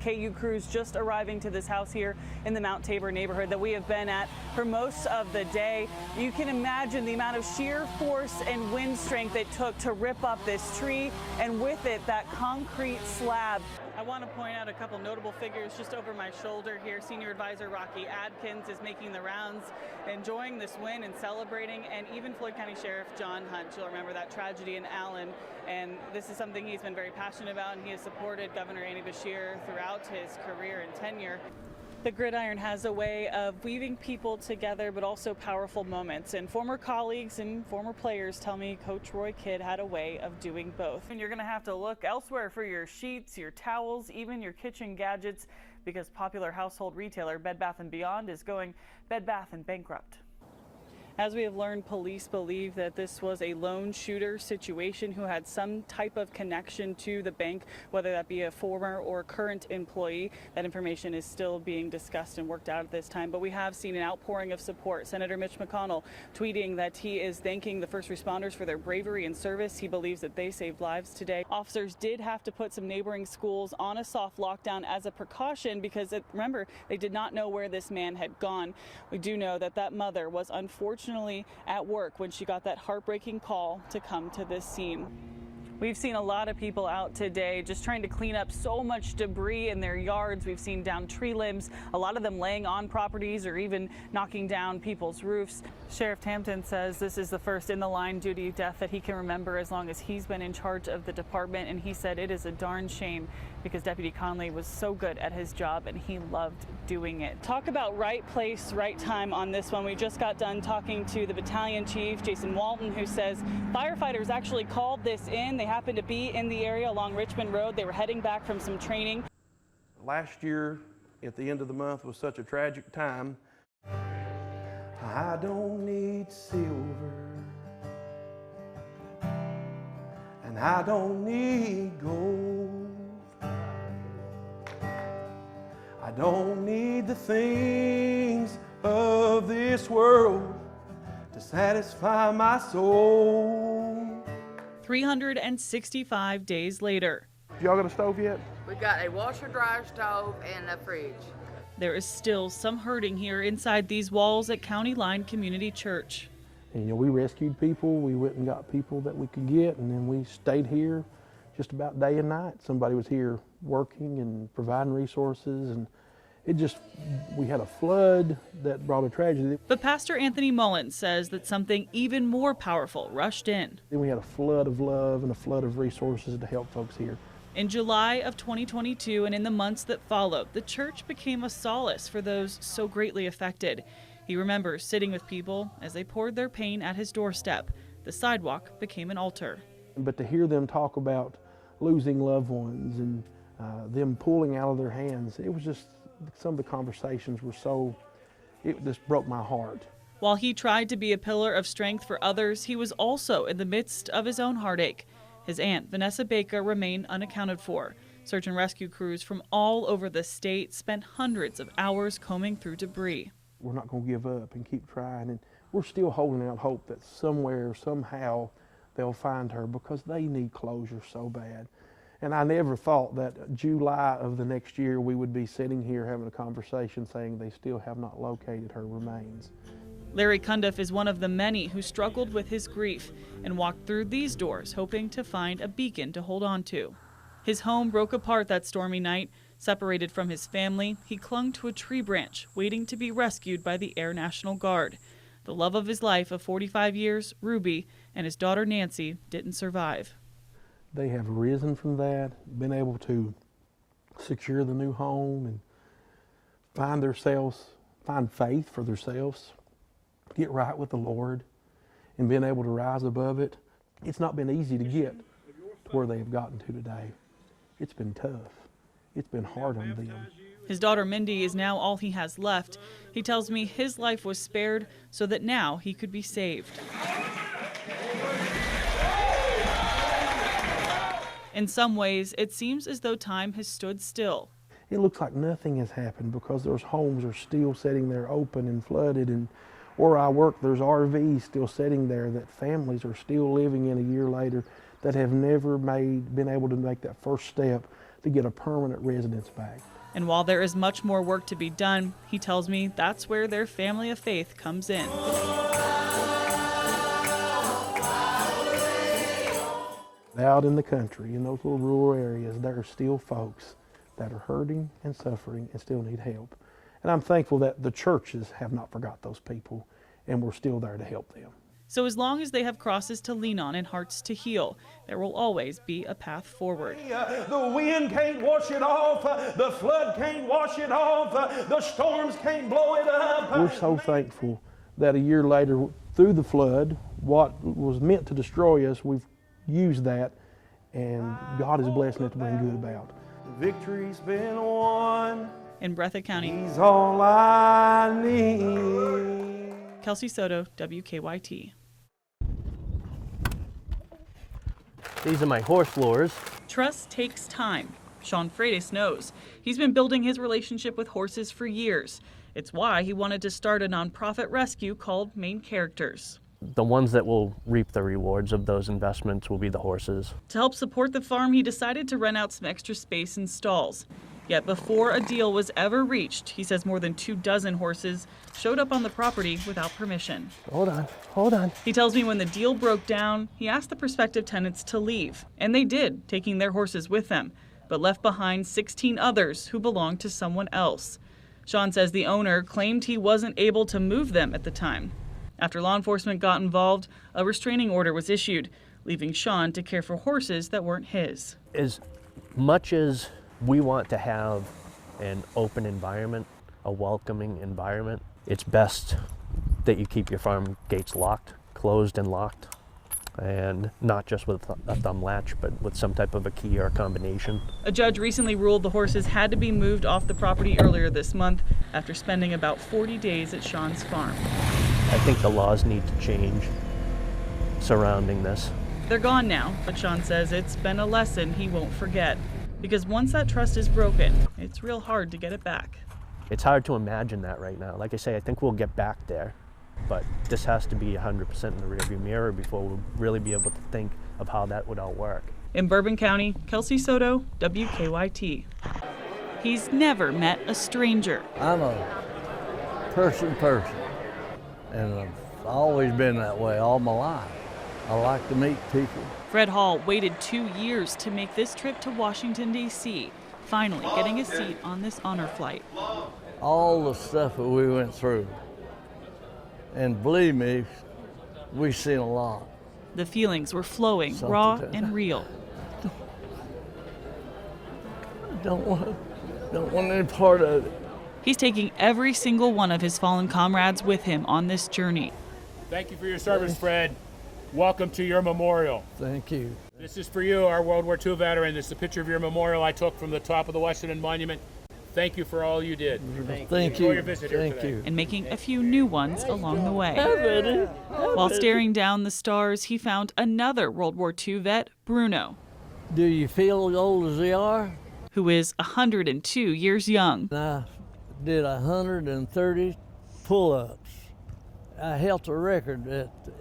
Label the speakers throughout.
Speaker 1: KU crews just arriving to this house here in the Mount Tabor neighborhood that we have been at for most of the day. You can imagine the amount of sheer force and wind strength it took to rip up this tree, and with it, that concrete slab. I want to point out a couple notable figures just over my shoulder here. Senior advisor Rocky Adkins is making the rounds, enjoying this win and celebrating, and even Floyd County Sheriff John Hunt. You'll remember that tragedy in Allen, and this is something he's been very passionate about, and he has supported Governor Andy Beshear throughout his career and tenure. The gridiron has a way of weaving people together, but also powerful moments. And former colleagues and former players tell me Coach Roy Kidd had a way of doing both. And you're going to have to look elsewhere for your sheets, your towels, even your kitchen gadgets, because popular household retailer Bed Bath & Beyond is going Bed Bath & bankrupt. As we have learned, police believe that this was a lone shooter situation who had some type of connection to the bank, whether that be a former or current employee. That information is still being discussed and worked out at this time, but we have seen an outpouring of support. Senator Mitch McConnell tweeting that he is thanking the first responders for their bravery and service. He believes that they saved lives today. Officers did have to put some neighboring schools on a soft lockdown as a precaution because, remember, they did not know where this man had gone. We do know that that mother was unfortunately at work when she got that heartbreaking call to come to this scene. We've seen a lot of people out today just trying to clean up so much debris in their yards. We've seen down tree limbs, a lot of them laying on properties or even knocking down people's roofs. Sheriff Hampton says this is the first in the line duty death that he can remember as long as he's been in charge of the department, and he said it is a darn shame because Deputy Conley was so good at his job and he loved doing it. Talk about right place, right time on this one. We just got done talking to the battalion chief, Jason Walton, who says firefighters actually called this in. They happened to be in the area along Richmond Road. They were heading back from some training.
Speaker 2: Last year, at the end of the month, was such a tragic time. I don't need silver, and I don't need gold. I don't need the things of this world to satisfy my soul.
Speaker 1: 365 days later.
Speaker 2: Y'all got a stove yet?
Speaker 3: We got a washer dryer stove and a fridge.
Speaker 1: There is still some hurting here inside these walls at County Line Community Church.
Speaker 4: And, we rescued people, we went and got people that we could get, and then we stayed here just about day and night. Somebody was here working and providing resources, and we had a flood that brought a tragedy.
Speaker 1: But Pastor Anthony Mullins says that something even more powerful rushed in.
Speaker 4: Then we had a flood of love and a flood of resources to help folks here.
Speaker 1: In July of 2022 and in the months that followed, the church became a solace for those so greatly affected. He remembers sitting with people as they poured their pain at his doorstep. The sidewalk became an altar.
Speaker 4: But to hear them talk about losing loved ones and them pulling out of their hands, it was just, some of the conversations were it just broke my heart.
Speaker 1: While he tried to be a pillar of strength for others, he was also in the midst of his own heartache. His aunt, Vanessa Baker, remained unaccounted for. Search and rescue crews from all over the state spent hundreds of hours combing through debris.
Speaker 4: We're not going to give up and keep trying, and we're still holding out hope that somewhere, somehow, they'll find her because they need closure so bad. And I never thought that July of the next year we would be sitting here having a conversation saying they still have not located her remains.
Speaker 1: Larry Cundiff is one of the many who struggled with his grief and walked through these doors hoping to find a beacon to hold on to. His home broke apart that stormy night. Separated from his family, he clung to a tree branch, waiting to be rescued by the Air National Guard. The love of his life of 45 years, Ruby, and his daughter Nancy didn't survive.
Speaker 4: They have risen from that, been able to secure the new home and find faith for themselves, get right with the Lord, and being able to rise above it. It's not been easy to get to where they've gotten to today. It's been tough. It's been hard on them.
Speaker 1: His daughter Mindy is now all he has left. He tells me his life was spared so that now he could be saved. In some ways, it seems as though time has stood still.
Speaker 4: It looks like nothing has happened because those homes are still sitting there open and flooded, and where I work there's RVs still sitting there that families are still living in a year later that have never been able to make that first step to get a permanent residence back.
Speaker 1: And while there is much more work to be done, he tells me that's where their family of faith comes in.
Speaker 4: Out in the country, in those little rural areas, there are still folks that are hurting and suffering and still need help. And I'm thankful that the churches have not forgot those people, and we're still there to help them.
Speaker 1: So as long as they have crosses to lean on and hearts to heal, there will always be a path forward.
Speaker 2: The wind can't wash it off, the flood can't wash it off, the storms can't blow it up.
Speaker 4: We're so thankful that a year later, through the flood, what was meant to destroy us, we've used that, and God is blessing it to bring good about.
Speaker 2: Victory's been won.
Speaker 1: In Breathitt County,
Speaker 2: He's all I need.
Speaker 1: Kelsey Souto, WKYT.
Speaker 5: These are my horse floors.
Speaker 1: Trust takes time. Sean Freitas knows. He's been building his relationship with horses for years. It's why he wanted to start a nonprofit rescue called Main Characters.
Speaker 5: The ones that will reap the rewards of those investments will be the horses.
Speaker 1: To help support the farm, he decided to rent out some extra space and stalls. Yet before a deal was ever reached, he says more than 24 horses showed up on the property without permission.
Speaker 5: Hold on.
Speaker 1: He tells me when the deal broke down, he asked the prospective tenants to leave. And they did, taking their horses with them, but left behind 16 others who belonged to someone else. Sean says the owner claimed he wasn't able to move them at the time. After law enforcement got involved, a restraining order was issued, leaving Sean to care for horses that weren't his.
Speaker 5: As much as we want to have an open environment, a welcoming environment, it's best that you keep your farm gates locked, closed and locked, and not just with a thumb latch, but with some type of a key or a combination.
Speaker 1: A judge recently ruled the horses had to be moved off the property earlier this month after spending about 40 days at Sean's farm.
Speaker 5: I think the laws need to change surrounding this.
Speaker 1: They're gone now, but Sean says it's been a lesson he won't forget. Because once that trust is broken, it's real hard to get it back.
Speaker 5: It's hard to imagine that right now. Like I say, I think we'll get back there, but this has to be 100% in the rearview mirror before we'll really be able to think of how that would all work.
Speaker 1: In Bourbon County, Kelsey Souto, WKYT. He's never met a stranger.
Speaker 6: I'm a person, and I've always been that way all my life. I like to meet people.
Speaker 1: Fred Hall waited 2 years to make this trip to Washington, D.C., finally getting a seat on this honor flight.
Speaker 6: All the stuff that we went through, and believe me, we've seen a lot.
Speaker 1: The feelings were flowing, raw and real.
Speaker 6: Don't want any part of it.
Speaker 1: He's taking every single one of his fallen comrades with him on this journey.
Speaker 7: Thank you for your service, Fred. Welcome to your memorial.
Speaker 6: Thank you.
Speaker 7: This is for you, our World War II veteran. This is a picture of your memorial I took from the top of the Washington Monument. Thank you for all you did.
Speaker 6: Thank
Speaker 7: Enjoy
Speaker 6: you.
Speaker 7: your visit here
Speaker 6: Thank
Speaker 7: today.
Speaker 6: you.
Speaker 1: And making a few new ones along the way. While staring down the stars, he found another World War II vet, Bruno,
Speaker 6: Do you feel as old as they are?
Speaker 1: who is 102 years young.
Speaker 6: I did 130 pull-ups. I held a record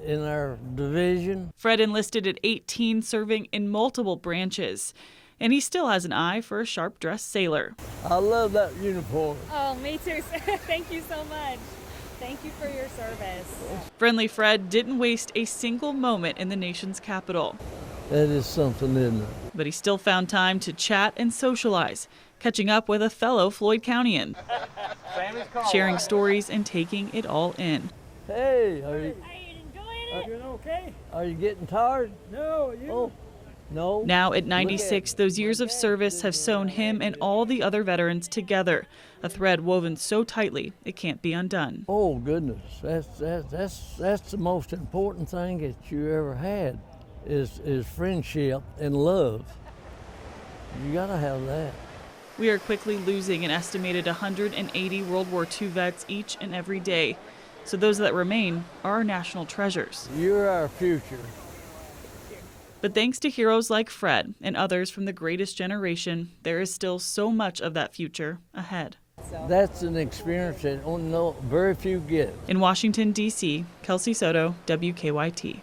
Speaker 6: in our division.
Speaker 1: Fred enlisted at 18, serving in multiple branches. And he still has an eye for a sharp-dressed sailor.
Speaker 6: I love that uniform.
Speaker 8: Oh, me too. Thank you so much. Thank you for your service.
Speaker 1: Friendly Fred didn't waste a single moment in the nation's capital.
Speaker 6: That is something, isn't it?
Speaker 1: But he still found time to chat and socialize, catching up with a fellow Floyd Countyan, sharing stories and taking it all in.
Speaker 6: Hey, are you
Speaker 8: Doing okay?
Speaker 6: are you getting tired?
Speaker 8: No, you.
Speaker 6: Oh, no.
Speaker 1: Now at 96, those years of service have sewn him and all the other veterans together, a thread woven so tightly it can't be undone.
Speaker 6: Oh goodness, that's the most important thing that you ever had, is friendship and love. You gotta have that.
Speaker 1: We are quickly losing an estimated 180 World War II vets each and every day. So those that remain are our national treasures.
Speaker 6: You're our future.
Speaker 1: But thanks to heroes like Fred and others from the greatest generation, there is still so much of that future ahead.
Speaker 6: That's an experience that very few get.
Speaker 1: In Washington, D.C., Kelsey Souto, WKYT.